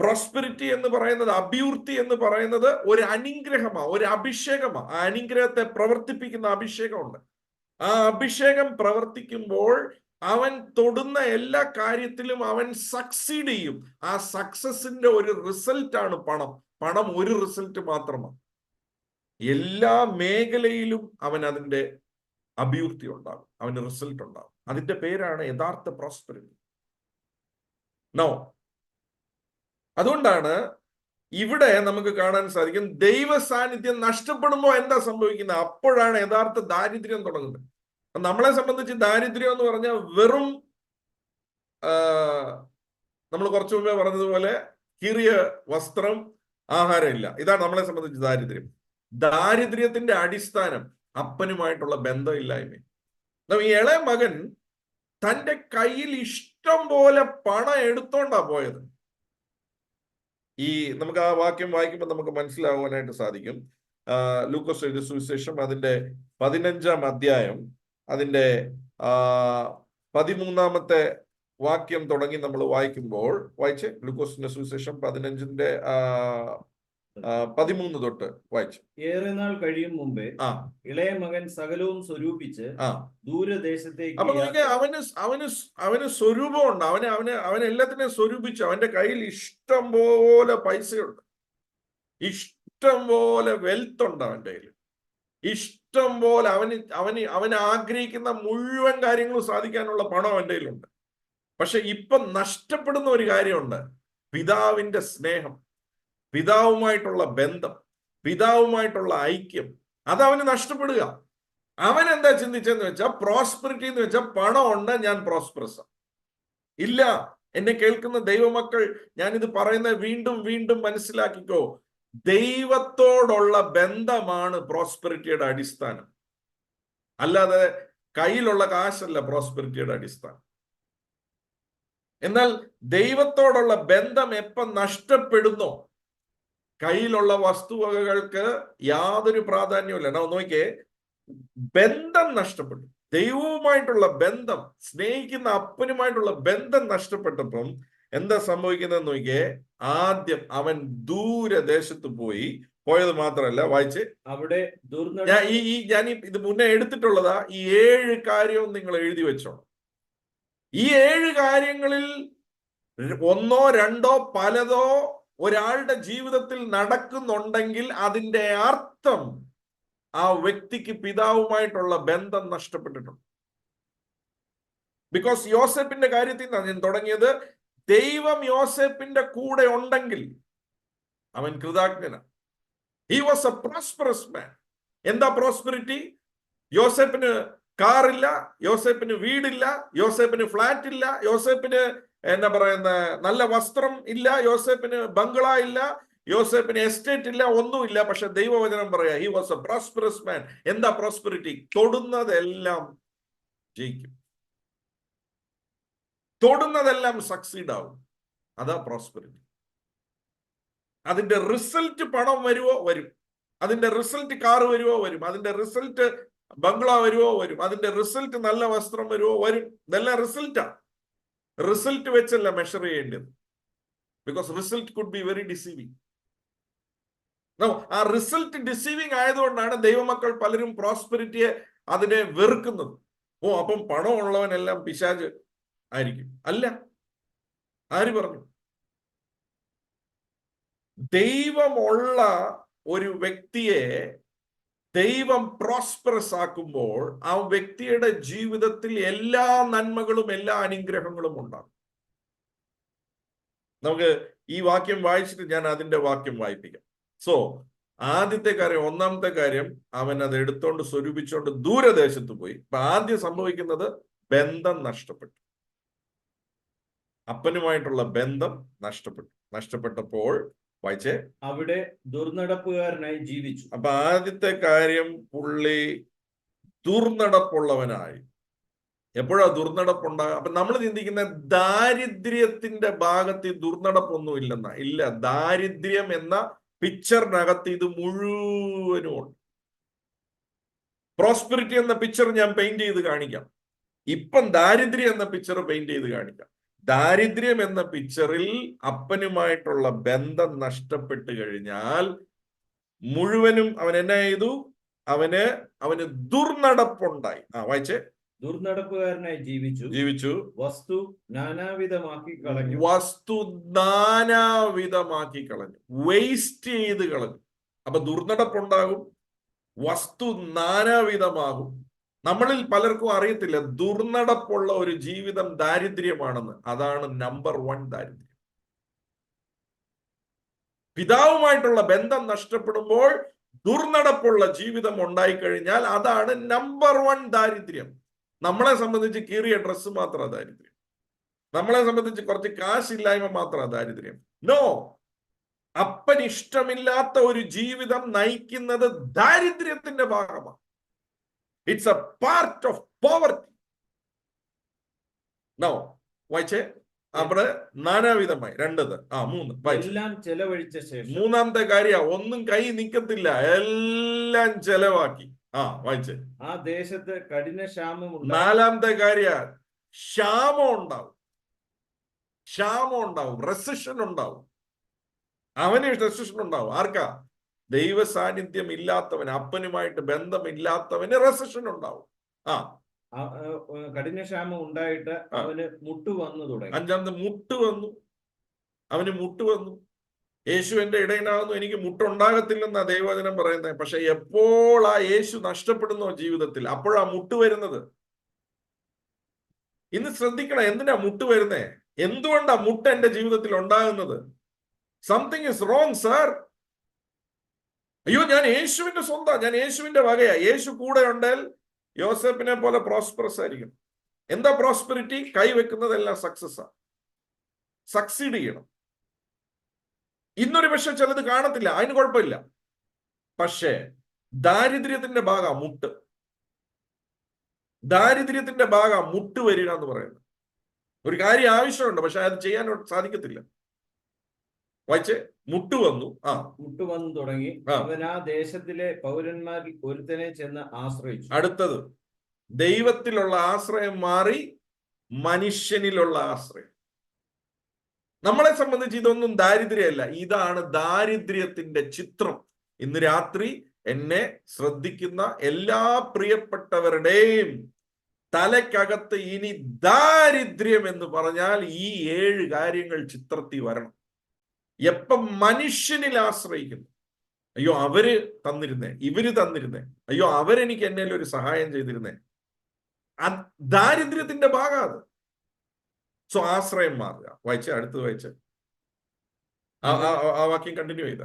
Prosperity എന്ന് പറയുന്നത്, അഭിവൃദ്ധി എന്ന് പറയുന്നത് ഒരു അനുഗ്രഹമാ, ഒരു അഭിഷേകമാ. ആ അനുഗ്രഹത്തെ പ്രവർത്തിപ്പിക്കുന്ന അഭിഷേകമുണ്ട്. ആ അഭിഷേകം പ്രവർത്തിക്കുമ്പോൾ അവൻ തൊടുന്ന എല്ലാ കാര്യത്തിലും അവൻ സക്സീഡ് ചെയ്യും. ആ സക്സസിന്റെ ഒരു റിസൾട്ടാണ് പണം. പണം ഒരു റിസൾട്ട് മാത്രമാണ്. എല്ലാ മേഖലയിലും അവൻ അതിന്റെ അഭിവൃദ്ധി ഉണ്ടാകും, അവന് റിസൾട്ട് ഉണ്ടാകും. അതിന്റെ പേരാണ് യഥാർത്ഥ പ്രോസ്പെരിറ്റി. നോ, അതുകൊണ്ടാണ് ഇവിടെ നമുക്ക് കാണാൻ സാധിക്കും ദൈവ സാന്നിധ്യം നഷ്ടപ്പെടുമ്പോൾ എന്താ സംഭവിക്കുന്നത്, അപ്പോഴാണ് യഥാർത്ഥ ദാരിദ്ര്യം തുടങ്ങുന്നത്. നമ്മളെ സംബന്ധിച്ച് ദാരിദ്ര്യം എന്ന് പറഞ്ഞാൽ വെറും നമ്മൾ കുറച്ചു മുമ്പേ പറഞ്ഞതുപോലെ കീറിയ വസ്ത്രം, ആഹാരം ഇല്ല, ഇതാണ് നമ്മളെ സംബന്ധിച്ച് ദാരിദ്ര്യം. ദാരിദ്ര്യത്തിന്റെ അടിസ്ഥാനം അപ്പനുമായിട്ടുള്ള ബന്ധമില്ലായ്മ. ഈ ഇളയ മകൻ തന്റെ കയ്യിൽ ഇഷ്ടം പോലെ പണം എടുത്തോണ്ടാ പോയത്. നമുക്ക് ആ വാക്യം വായിക്കുമ്പോൾ നമുക്ക് മനസ്സിലാവാനായിട്ട് സാധിക്കും. ലൂക്കോസ് എഴുതിയ സുവിശേഷം അതിന്റെ 15-ാം അധ്യായം അതിന്റെ 13-ാമത്തെ വാക്യം തുടങ്ങി നമ്മൾ വായിക്കുമ്പോൾ, വായിച്ച് ലൂക്കോസിന്റെ സുവിശേഷം 15-ന്റെ 13 തൊട്ട് വായിച്ചു. ഏറെ നാൾ കഴിയും മുമ്പേ ഇളയ മകൻ സകലവും സ്വരൂപിച്ച് ദൂരദേശത്തേക്ക്. അപ്പൊ അവന് സ്വരൂപമുണ്ട്, അവന് എല്ലാത്തിനെയും സ്വരൂപിച്ചു. അവന്റെ കയ്യിൽ ഇഷ്ടം പോലെ പൈസയുണ്ട്, ഇഷ്ടം പോലെ വെൽത്ത് ഉണ്ട് അവന്റെ കയ്യിൽ, ഇഷ്ടം പോലെ അവന് ആഗ്രഹിക്കുന്ന മുഴുവൻ കാര്യങ്ങളും സാധിക്കാനുള്ള പണം അവന്റെ കയ്യിലുണ്ട്. പക്ഷെ ഇപ്പൊ നഷ്ടപ്പെടുന്ന ഒരു കാര്യമുണ്ട്, പിതാവിന്റെ സ്നേഹം, പിതാവുമായിട്ടുള്ള ബന്ധം, പിതാവുമായിട്ടുള്ള ഐക്യം. അതവന് നഷ്ടപ്പെടുക. അവൻ എന്താ ചിന്തിച്ചെന്ന് വെച്ചാൽ, പ്രോസ്പെരിറ്റി എന്ന് വെച്ചാൽ പണം ഉണ്ട്, ഞാൻ പ്രോസ്പെറസ് ഇല്ല. എന്നെ കേൾക്കുന്ന ദൈവമക്കൾ, ഞാനിത് പറയുന്നത് വീണ്ടും വീണ്ടും മനസ്സിലാക്കിക്കോ. ദൈവത്തോടുള്ള ബന്ധമാണ് പ്രോസ്പെരിറ്റിയുടെ അടിസ്ഥാനം, അല്ലാതെ കയ്യിലുള്ള കാശല്ല പ്രോസ്പെരിറ്റിയുടെ അടിസ്ഥാനം. എന്നാൽ ദൈവത്തോടുള്ള ബന്ധം എപ്പം നഷ്ടപ്പെടുന്നോ, കയ്യിലുള്ള വസ്തുവകകൾക്ക് യാതൊരു പ്രാധാന്യമില്ല. നോക്കിയേ, ബന്ധം നഷ്ടപ്പെട്ടു. ദൈവവുമായിട്ടുള്ള ബന്ധം, സ്നേഹിക്കുന്ന അപ്പനുമായിട്ടുള്ള ബന്ധം നഷ്ടപ്പെട്ടപ്പം എന്താ സംഭവിക്കുന്നതെന്ന് നോക്കിയേ. ആദ്യം അവൻ ദൂരദേശത്ത് പോയത് മാത്രമല്ല, വായിച്ച് അവിടെ ഞാൻ ഇത് മുന്നേ എടുത്തിട്ടുള്ളതാ. ഈ 7 കാര്യവും നിങ്ങൾ എഴുതി വെച്ചോ. ഈ 7 കാര്യങ്ങളിൽ ഒന്നോ രണ്ടോ പലതോ ഒരാളുടെ ജീവിതത്തിൽ നടക്കുന്നുണ്ടെങ്കിൽ അതിന്റെ അർത്ഥം ആ വ്യക്തിക്ക് പിതാവുമായിട്ടുള്ള ബന്ധം നഷ്ടപ്പെട്ടിട്ടുണ്ട്. ബിക്കോസ് യോസേപ്പിന്റെ കാര്യത്തിൽ നിന്നാണ് ഞാൻ തുടങ്ങിയത്. ദൈവം യോസേപ്പിന്റെ കൂടെ ഉണ്ടെങ്കിൽ അവൻ കൃതജ്ഞനാണ്. ഹി വാസ് എ പ്രോസ്പെറസ് മാൻ. എന്താ പ്രോസ്പെറിറ്റി? യോസേപ്പിന് കാറില്ല, യോസേപ്പിന് വീടില്ല, യോസേപ്പിന് ഫ്ലാറ്റ് ഇല്ല, യോസേപ്പിന് എന്താ പറയുന്ന നല്ല വസ്ത്രം ഇല്ല, യോസേപ്പിന് ബംഗ്ലാ ഇല്ല, യോസേപ്പിന് എസ്റ്റേറ്റ് ഇല്ല, ഒന്നുമില്ല. പക്ഷെ ദൈവവചനം പറയാ ഹി വാസ് എ പ്രോസ്പെറസ് മാൻ. എന്താ പ്രോസ്പെറിറ്റി? തൊടുന്നതെല്ലാം ജയിക്കും, തൊടുന്നതെല്ലാം സക്സീഡ് ആവും. അതാ പ്രോസ്പെറിറ്റി. അതിന്റെ റിസൾട്ട് പണം വരുവോ? വരും. അതിന്റെ റിസൾട്ട് കാറ് വരുവോ? വരും. അതിന്റെ റിസൾട്ട് ബംഗ്ലാ വരുവോ? വരും. അതിന്റെ റിസൾട്ട് നല്ല വസ്ത്രം വരുവോ? വരും. ഇതെല്ലാം റിസൾട്ടാ. റിസൾട്ട് വെച്ചല്ല മെഷർ ചെയ്യേണ്ടത്. Because result could be very deceiving. ആ റിസൾട്ട് ഡിസീവിങ് ആയതുകൊണ്ടാണ് ദൈവമക്കൾ പലരും പ്രോസ്പെരിറ്റിയെ അതിനെ വെറുക്കുന്നത്. അപ്പം പണമുള്ളവനെല്ലാം പിശാച് ആയിരിക്കും. അല്ല. ആര് പറഞ്ഞു? ദൈവമുള്ള ഒരു വ്യക്തിയെ ദൈവം പ്രോസ്പെറസ് ആക്കുമ്പോൾ ആ വ്യക്തിയുടെ ജീവിതത്തിൽ എല്ലാ നന്മകളും എല്ലാ അനുഗ്രഹങ്ങളും ഉണ്ടാകും. നമുക്ക് ഈ വാക്യം വായിച്ചിട്ട് ഞാൻ അതിന്റെ വാക്യം വായിപ്പിക്കാം. സോ ആദ്യത്തെ കാര്യം, ഒന്നാമത്തെ കാര്യം, അവൻ അത് എടുത്തോണ്ട് സ്വരൂപിച്ചോണ്ട് ദൂരദേശത്ത് പോയി. അപ്പൊ ആദ്യം സംഭവിക്കുന്നത് ബന്ധം നഷ്ടപ്പെട്ടു. അപ്പനുമായിട്ടുള്ള ബന്ധം നഷ്ടപ്പെട്ടപ്പോൾ വായിച്ചേ, അവിടെ ദുർനടപ്പുകാരനായി ജീവിച്ചു. അപ്പൊ ആദ്യത്തെ കാര്യം, പുള്ളി ദുർനടപ്പുള്ളവനായി. എപ്പോഴാ ദുർനടപ്പുണ്ടാകുക? അപ്പൊ നമ്മൾ ചിന്തിക്കുന്ന ദാരിദ്ര്യത്തിന്റെ ഭാഗത്ത് ദുർനടപ്പൊന്നും ഇല്ലെന്നാ. ഇല്ല, ദാരിദ്ര്യം എന്ന പിക്ചറിനകത്ത് ഇത് മുഴുവനും ഉണ്ട്. പ്രോസ്പെരിറ്റി എന്ന പിക്ചർ ഞാൻ പെയിന്റ് ചെയ്ത് കാണിക്കാം. ഇപ്പം ദാരിദ്ര്യം എന്ന പിക്ചർ പെയിന്റ് ചെയ്ത് കാണിക്കാം. ദാരിദ്ര്യം എന്ന പിക്ചറിൽ അപ്പനുമായിട്ടുള്ള ബന്ധം നഷ്ടപ്പെട്ട് കഴിഞ്ഞാൽ മുഴുവനും അവൻ എന്നാ ചെയ്തു? അവന് ദുർനടപ്പുണ്ടായി. വായിച്ചേ. ദുർനടപ്പുകാരനായി ജീവിച്ചു. വസ്തു നാനാവിധമാക്കി കളഞ്ഞു. വേസ്റ്റ് ചെയ്ത് കളഞ്ഞു. അപ്പൊ ദുർനടപ്പുണ്ടാകും, വസ്തു നാനാവിധമാകും. നമ്മളിൽ പലർക്കും അറിയത്തില്ല ദുർനടപ്പുള്ള ഒരു ജീവിതം ദാരിദ്ര്യമാണെന്ന്. അതാണ് നമ്പർ 1 ദാരിദ്ര്യം. പിതാവുമായിട്ടുള്ള ബന്ധം നഷ്ടപ്പെടുമ്പോൾ ദുർനടപ്പുള്ള ജീവിതം ഉണ്ടായിക്കഴിഞ്ഞാൽ അതാണ് നമ്പർ 1 ദാരിദ്ര്യം. നമ്മളെ സംബന്ധിച്ച് കീറിയ ഡ്രസ്സ് മാത്രമാണ് ദാരിദ്ര്യം. നമ്മളെ സംബന്ധിച്ച് കുറച്ച് കാശില്ലായ്മ മാത്രമാണ് ദാരിദ്ര്യം. നോ, അപ്പൻ ഇഷ്ടമില്ലാത്ത ഒരു ജീവിതം നയിക്കുന്നത് ദാരിദ്ര്യത്തിന്റെ ഭാഗമാണ്. It's a part of poverty. No, വായിച്ചേ. അവിടെ നാനാവിധമായി 2 3 എല്ലാം ചെലവഴിച്ച ശേഷം. മൂന്നാമത്തെ കാര്യം, ഒന്നും കൈ നിൽക്കത്തില്ല, എല്ലാം ചെലവാക്കി. വായിച്ചേ. ആ ദേശത്ത് കഠിന ക്ഷാമം. നാലാമത്തെ കാര്യ, ക്ഷാമം ഉണ്ടാവും, റെസിഷൻ ഉണ്ടാവും. അവന് റെസിഷൻ ഉണ്ടാവും. ആർക്കാ? ദൈവ സാന്നിധ്യം ഇല്ലാത്തവന്, അപ്പനുമായിട്ട് ബന്ധമില്ലാത്തവന് റെസിഷൻ ഉണ്ടാവും. കഠിന ക്ഷാമം ഉണ്ടായിട്ട് അവന് മുട്ട് വന്നു തുടങ്ങി. 5ാമത് അവന് മുട്ട് വന്നു. യേശു എന്റെ ഇടയനാകുന്നു, എനിക്ക് മുട്ടുണ്ടാകത്തില്ലെന്നാ ദൈവവചനം പറയുന്നത്. പക്ഷെ എപ്പോൾ ആ യേശു നഷ്ടപ്പെടുന്നോ ജീവിതത്തിൽ, അപ്പോഴാ മുട്ട് വരുന്നത്. ഇന്ന് ശ്രദ്ധിക്കണം, എന്തിനാ മുട്ട് വരുന്നേ? എന്തുകൊണ്ടാ മുട്ട് എന്റെ ജീവിതത്തിൽ ഉണ്ടാകുന്നത്? Something is wrong sir. അയ്യോ, ഞാൻ യേശുവിന്റെ സ്വന്തം, ഞാൻ യേശുവിന്റെ വകയാ. യേശു കൂടെ ഉണ്ടെങ്കിൽ യോസേപ്പിനെ പോലെ പ്രോസ്പെറസ് ആയിരിക്കും. എന്താ പ്രോസ്പെരിറ്റി? കൈവെക്കുന്നതെല്ലാം സക്സസ് ആ. സക്സീഡ് ചെയ്യണം. ഇന്നൊരു പക്ഷെ ചിലത് കാണത്തില്ല, അതിന് കുഴപ്പമില്ല. പക്ഷേ ദാരിദ്ര്യത്തിന്റെ ഭാഗം മുട്ട്. ദാരിദ്ര്യത്തിന്റെ ഭാഗം മുട്ട് വരിക എന്ന് പറയുന്നത്. ഒരു കാര്യം ആവശ്യമുണ്ട്, പക്ഷെ അത് ചെയ്യാൻ സാധിക്കത്തില്ല. വായിച്ചേ. മുട്ടുവന്നു. മുട്ടുവന്നു തുടങ്ങി. അവൻ ആ ദേശത്തിലെ പൗരന്മാരിൽ ഒരുത്തനെ ചെന്ന് ആശ്രയിച്ചു. അടുത്തത്, ദൈവത്തിലുള്ള ആശ്രയം മാറി മനുഷ്യനിലുള്ള ആശ്രയം. നമ്മളെ സംബന്ധിച്ച് ഇതൊന്നും ദാരിദ്ര്യമല്ല, ഇതാണ് ദാരിദ്ര്യത്തിന്റെ ചിത്രം. ഇന്ന് രാത്രി എന്നെ ശ്രദ്ധിക്കുന്ന എല്ലാ പ്രിയപ്പെട്ടവരുടെയും തലയ്ക്കകത്ത് ഇനി ദാരിദ്ര്യം എന്ന് പറഞ്ഞാൽ ഈ 7 കാര്യങ്ങൾ ചിത്രത്തിൽ വരണം. എപ്പം മനുഷ്യനിൽ ആശ്രയിക്കുന്നു, അയ്യോ അവര് തന്നിരുന്നേ, ഇവര് തന്നിരുന്നേ, അയ്യോ അവരെനിക്ക് എന്നേലും ഒരു സഹായം ചെയ്തിരുന്നേ, ദാരിദ്ര്യത്തിന്റെ ഭാഗം അത്. സോ ആശ്രയം മാറുക. വായിച്ച അടുത്തത് വായിച്ച ആ വാക്യം കണ്ടിന്യൂ ചെയ്ത.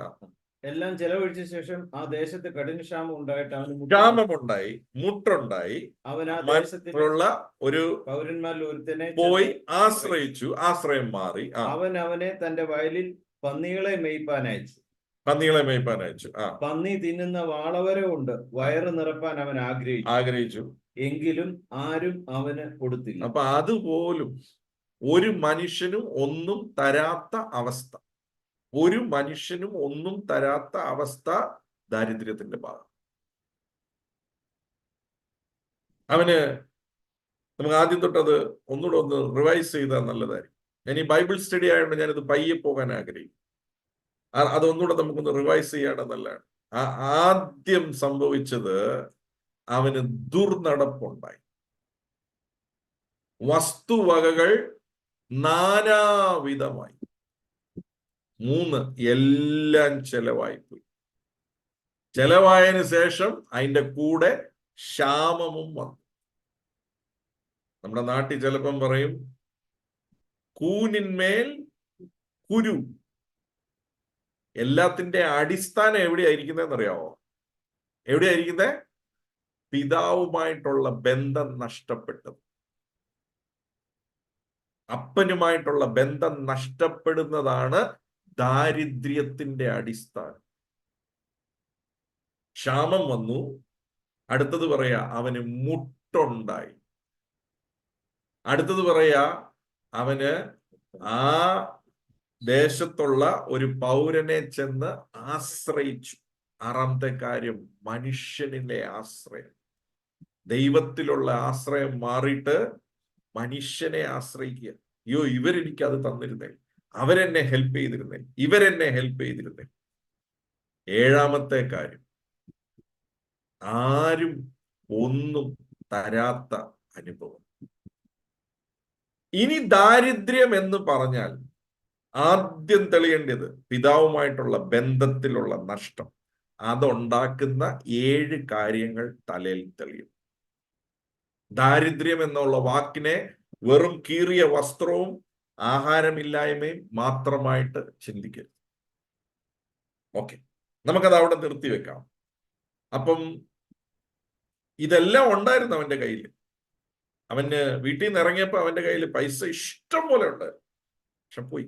എല്ലാം ചെലവഴിച്ച ശേഷം ആ ദേശത്ത് കഠിനക്ഷാമം ഉണ്ടായിട്ട് ക്ഷാമമുണ്ടായി, മുട്ടുണ്ടായി. അവൻ ആ ദേശത്തിലുള്ള ഒരു പൗരന്മാരിൽ ഒരുത്തനെ പോയി ആശ്രയിച്ചു, ആശ്രയം മാറി. അവൻ അവനെ തന്റെ വയലിൽ പന്നികളെ മേയ്പ്പാൻ അയച്ചു. പന്നി തിന്നുന്ന വാളവര കൊണ്ട് വയറ് നിറപ്പാൻ അവൻ ആഗ്രഹിച്ചു. എങ്കിലും ആരും അവന് കൊടുത്തില്ല. അപ്പൊ അതുപോലും ഒരു മനുഷ്യനും ഒന്നും തരാത്ത അവസ്ഥ, ഒരു മനുഷ്യനും ഒന്നും തരാത്ത അവസ്ഥ ദാരിദ്ര്യത്തിന്റെ ഭാഗം. അവന് നമുക്ക് ആദ്യം തൊട്ടത് ഒന്നുകൂടെ ഒന്ന് റിവൈസ് ചെയ്താൽ നല്ലതായിരിക്കും. ഞാൻ ഈ ബൈബിൾ സ്റ്റഡി ആയതുകൊണ്ട് ഞാനിത് പയ്യെ പോകാൻ ആഗ്രഹിക്കും. അതൊന്നുകൂടെ നമുക്കൊന്ന് റിവൈസ് ചെയ്യാണ് നല്ലതാണ്. ആദ്യം സംഭവിച്ചത്, അവന് ദുർനടപ്പുണ്ടായി. വസ്തുവകകൾ നാനാവിധമായി. 3, എല്ലാം ചെലവായിപ്പോയി. ചെലവായതിനു ശേഷം അതിന്റെ കൂടെ ക്ഷാമവും വന്നു. നമ്മുടെ നാട്ടിൽ ചിലപ്പം പറയും കൂനിന്മേൽ കുരു. എല്ലാത്തിന്റെ അടിസ്ഥാനം എവിടെയായിരിക്കുന്നതെന്ന് അറിയാവോ? എവിടെയായിരിക്കുന്നത്? പിതാവുമായിട്ടുള്ള ബന്ധം നഷ്ടപ്പെട്ടത്. അപ്പനുമായിട്ടുള്ള ബന്ധം നഷ്ടപ്പെടുന്നതാണ് ദാരിദ്ര്യത്തിന്റെ അടിസ്ഥാനം. ക്ഷാമം വന്നു. അടുത്തത് പറയാ അവന് മുട്ടുണ്ടായി. അടുത്തത് പറയാ അവന് ആ ദേശത്തുള്ള ഒരു പൗരനെ ചെന്ന് ആശ്രയിച്ചു. 6ാമത്തെ കാര്യം, മനുഷ്യനിലെ ആശ്രയം. ദൈവത്തിലുള്ള ആശ്രയം മാറിയിട്ട് മനുഷ്യനെ ആശ്രയിക്കുക. അയ്യോ ഇവരെനിക്ക് അത് തന്നിരുന്നേ, അവരെന്നെ ഹെൽപ്പ് ചെയ്തിരുന്നേ, ഇവരെന്നെ ഹെൽപ്പ് ചെയ്തിരുന്നേ. 7ാമത്തെ കാര്യം, ആരും ഒന്നും തരാത്ത അനുഭവം. ഇനി ദാരിദ്ര്യം എന്ന് പറഞ്ഞാൽ ആദ്യം തെളിയേണ്ടത് പിതാവുമായിട്ടുള്ള ബന്ധത്തിലുള്ള നഷ്ടം. അതുണ്ടാക്കുന്ന 7 കാര്യങ്ങൾ തലയിൽ തെളിയും. ദാരിദ്ര്യം എന്നുള്ള വാക്കിനെ വെറും കീറിയ വസ്ത്രവും ആഹാരമില്ലായ്മയും മാത്രമായിട്ട് ചിന്തിക്കരുത്. ഓക്കെ, നമുക്കത് അവിടെ നിർത്തിവെക്കാം. അപ്പം ഇതെല്ലാം ഉണ്ടായിരുന്നു അവന്റെ കയ്യിൽ. അവന് വീട്ടിൽ നിന്ന് ഇറങ്ങിയപ്പോ അവന്റെ കയ്യിൽ പൈസ ഇഷ്ടം പോലെ ഉണ്ട്, പക്ഷെ പോയി.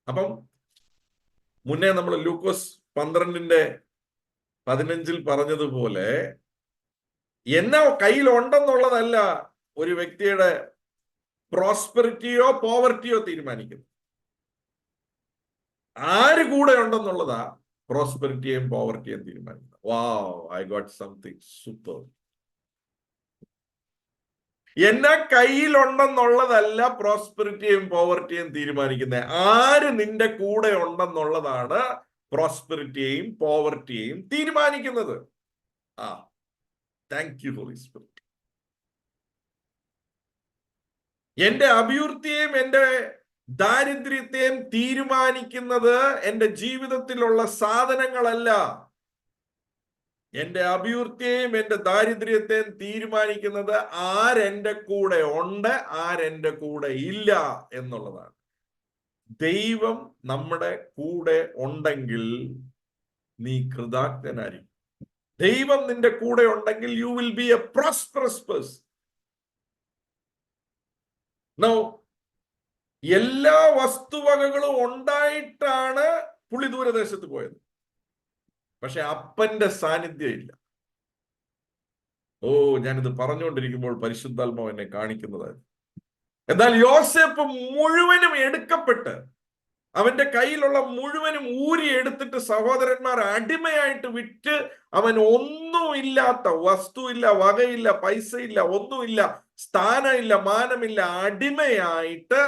അപ്പം മുന്നേ നമ്മൾ ലൂക്കോസ് 12:15 പറഞ്ഞതുപോലെ എന്നാ കയ്യിലുണ്ടെന്നുള്ളതല്ല ഒരു വ്യക്തിയുടെ പ്രോസ്പെറിറ്റിയോ പോവർട്ടിയോ തീരുമാനിക്കുന്നത്. ആര് കൂടെ ഉണ്ടെന്നുള്ളതാ പ്രോസ്പെറിറ്റിയും പോവർട്ടിയും തീരുമാനിക്കുന്നത്. വാവ്, ഐ ഗോട്ട് സംതിങ് സൂപ്പർ. എന്നാ കയ്യിലുണ്ടെന്നുള്ളതല്ല പ്രോസ്പെറിറ്റിയും പോവർട്ടിയും തീരുമാനിക്കുന്നത്. ആര് നിന്റെ കൂടെ ഉണ്ടെന്നുള്ളതാണ് പ്രോസ്പെറിറ്റിയെയും പോവർട്ടിയെയും തീരുമാനിക്കുന്നത്. Thank you Holy Spirit. എന്റെ അഭിവൃദ്ധിയെയും എന്റെ ദാരിദ്ര്യത്തെയും തീരുമാനിക്കുന്നത് എന്റെ ജീവിതത്തിലുള്ള സാധനങ്ങളല്ല. എന്റെ അഭിവൃദ്ധിയെയും എന്റെ ദാരിദ്ര്യത്തെയും തീരുമാനിക്കുന്നത് ആരെന്റെ കൂടെ ഉണ്ട്, ആരെന്റെ കൂടെ ഇല്ല എന്നുള്ളതാണ്. ദൈവം നമ്മുടെ കൂടെ ഉണ്ടെങ്കിൽ നീ കൃതജ്ഞനായിരിക്കും. ദൈവം നിന്റെ കൂടെ ഉണ്ടെങ്കിൽ you will be A prosperous person. Now എല്ലാ വസ്തുവകകളും ഉണ്ടായിട്ടാണ് പുള്ളി ദൂരദേശത്ത് പോയത്, പക്ഷെ അപ്പന്റെ സാന്നിധ്യം ഇല്ല. ഞാനിത് പറഞ്ഞുകൊണ്ടിരിക്കുമ്പോൾ പരിശുദ്ധാത്മാവ് എന്നെ കാണിക്കുന്നതായിരുന്നു. എന്നാൽ യോസേഫ് മുഴുവനും എടുക്കപ്പെട്ട് അവന്റെ കയ്യിലുള്ള മുഴുവനും ഊരി എടുത്തിട്ട് സഹോദരന്മാർ അടിമയായിട്ട് വിറ്റ്, അവൻ ഒന്നുമില്ലാത്ത, വസ്തുവില്ല, വകയില്ല, പൈസയില്ല, ഒന്നുമില്ല, സ്ഥാനമില്ല, മാനമില്ല, അടിമയായിട്ട്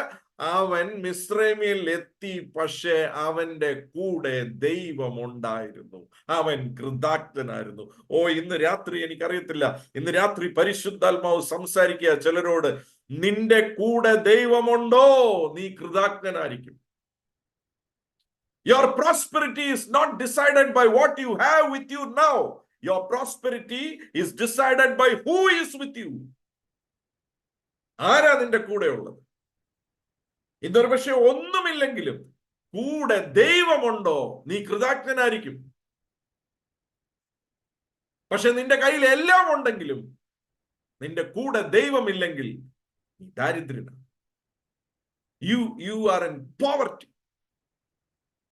അവൻ മിസ്രൈമിൽ എത്തി. പക്ഷെ അവന്റെ കൂടെ ദൈവം ഉണ്ടായിരുന്നു. അവൻ കൃതാർത്ഥനായിരുന്നു. ഇന്ന് രാത്രി, എനിക്കറിയത്തില്ല, ഇന്ന് രാത്രി പരിശുദ്ധാത്മാവ് സംസാരിക്കുക ചിലരോട്. നിന്റെ കൂടെ ദൈവമുണ്ടോ, നീ കൃതാജ്ഞനായിരിക്കും. Your prosperity is not decided by what you have with you now. Your prosperity is decided by who is with you. ആരാ നിന്റെ കൂടെ ഉള്ളത്? ഇന്നൊരു പക്ഷെ ഒന്നുമില്ലെങ്കിലും കൂടെ ദൈവമുണ്ടോ, നീ കൃതാജ്ഞനായിരിക്കും. പക്ഷെ നിന്റെ കയ്യിൽ എല്ലാം ഉണ്ടെങ്കിലും നിന്റെ കൂടെ ദൈവമില്ലെങ്കിൽ നീ ദാരിദ്ര്യനാണ്. You are in poverty.